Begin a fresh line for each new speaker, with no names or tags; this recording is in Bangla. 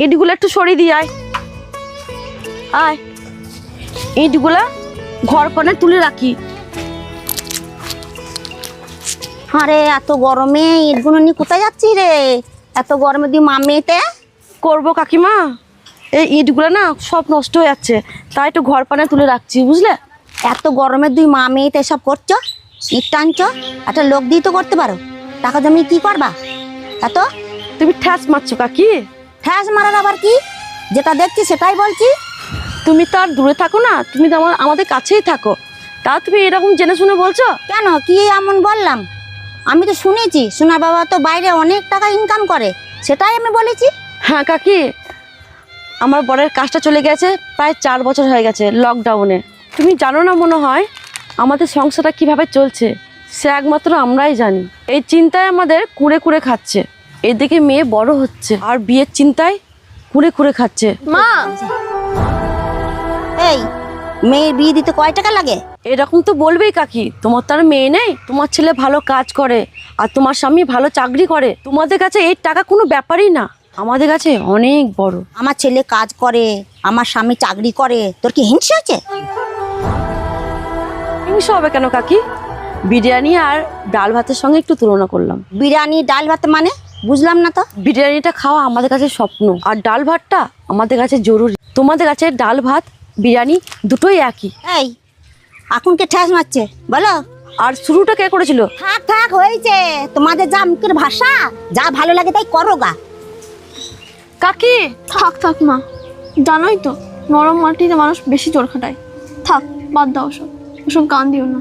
ইটগুলো একটু সরিয়ে দিয়ে আয়। আয়, ইটগুলা ঘর কোণে তুলে রাখি।
আরে এত গরমে ইটগুলো নিয়ে কোথায় যাচ্ছি রে? এত গরমে তুই মামিতে
করবো কাকিমা, এই ইটগুলো না সব নষ্ট হয়ে যাচ্ছে, তাই একটু ঘর পানে তুলে রাখছি, বুঝলে?
এত গরমে তুই মামিতে এসব করছো, ইট টানছো, একটা লোক দিয়ে তো করতে পারো। টাকা জমি কি করবা এত?
তুমি ঠ্যাস মারছো কাকি।
ঠ্যাস মারার আবার কি? যেটা দেখছি সেটাই বলছি।
তুমি তো আর দূরে থাকো না, তুমি তো আমাদের কাছেই থাকো, তা তুমি এরকম জেনে শুনে বলছো?
কেন, কি এমন বললাম? আমি তো শুনেছি সোনার বাবা তো বাইরে অনেক টাকা ইনকাম করে, সেটাই আমি বলেছি।
হ্যাঁ কাকি, আমার বরের কাজটা চলে গেছে, প্রায় 4 বছর হয়ে গেছে লকডাউনে। তুমি জানো না মনে হয় আমাদের সংসারটা কিভাবে চলছে, সে একমাত্র আমরাই জানি। এই চিন্তায় আমাদের কুড়ে কুড়ে খাচ্ছে, এদিকে মেয়ে বড় হচ্ছে আর বিয়ের চিন্তায় কুড়ে কুড়ে খাচ্ছে।
মা,
এই মেয়ের বিয়ে দিতে কয় টাকা লাগে?
এরকম তো বলবেই কাকি, তোমার তার মেয়ে নেই? তোমার ছেলে ভালো কাজ করে আর তোমার স্বামী ভালো চাকরি করে, তোমাদের কাছে এই টাকা কোনো ব্যাপারই না, আমাদের কাছে অনেক বড়।
আমার ছেলে কাজ করে, আমার স্বামী চাকরি করে, তোর কি হিংসা হচ্ছে?
হিংসা হবে কেন কাকি? বিরিয়ানি আর ডাল ভাতের সঙ্গে একটু তুলনা করলাম।
বিরিয়ানি ডাল ভাত মানে বুঝলাম না তো।
বিরিয়ানিটা খাওয়া আমাদের কাছে স্বপ্ন, আর ডাল ভাতটা আমাদের কাছে জরুরি। তোমাদের কাছে ডাল ভাত বিরিয়ানি দুটোই একই।
এই এখন কে ঠ্যাস মারছে বলো?
আর শুরুটা কে করেছিল?
থাক থাক হয়েছে, তোমাদের যা মুখের ভাষা, যা ভালো লাগে তাই করো গা।
কাকি
থাক থাক মা, জানোই তো নরম মাটিতে মানুষ বেশি জোর খাটায়। থাক, বাদ দাও ওসব, ওসব গান দিও না।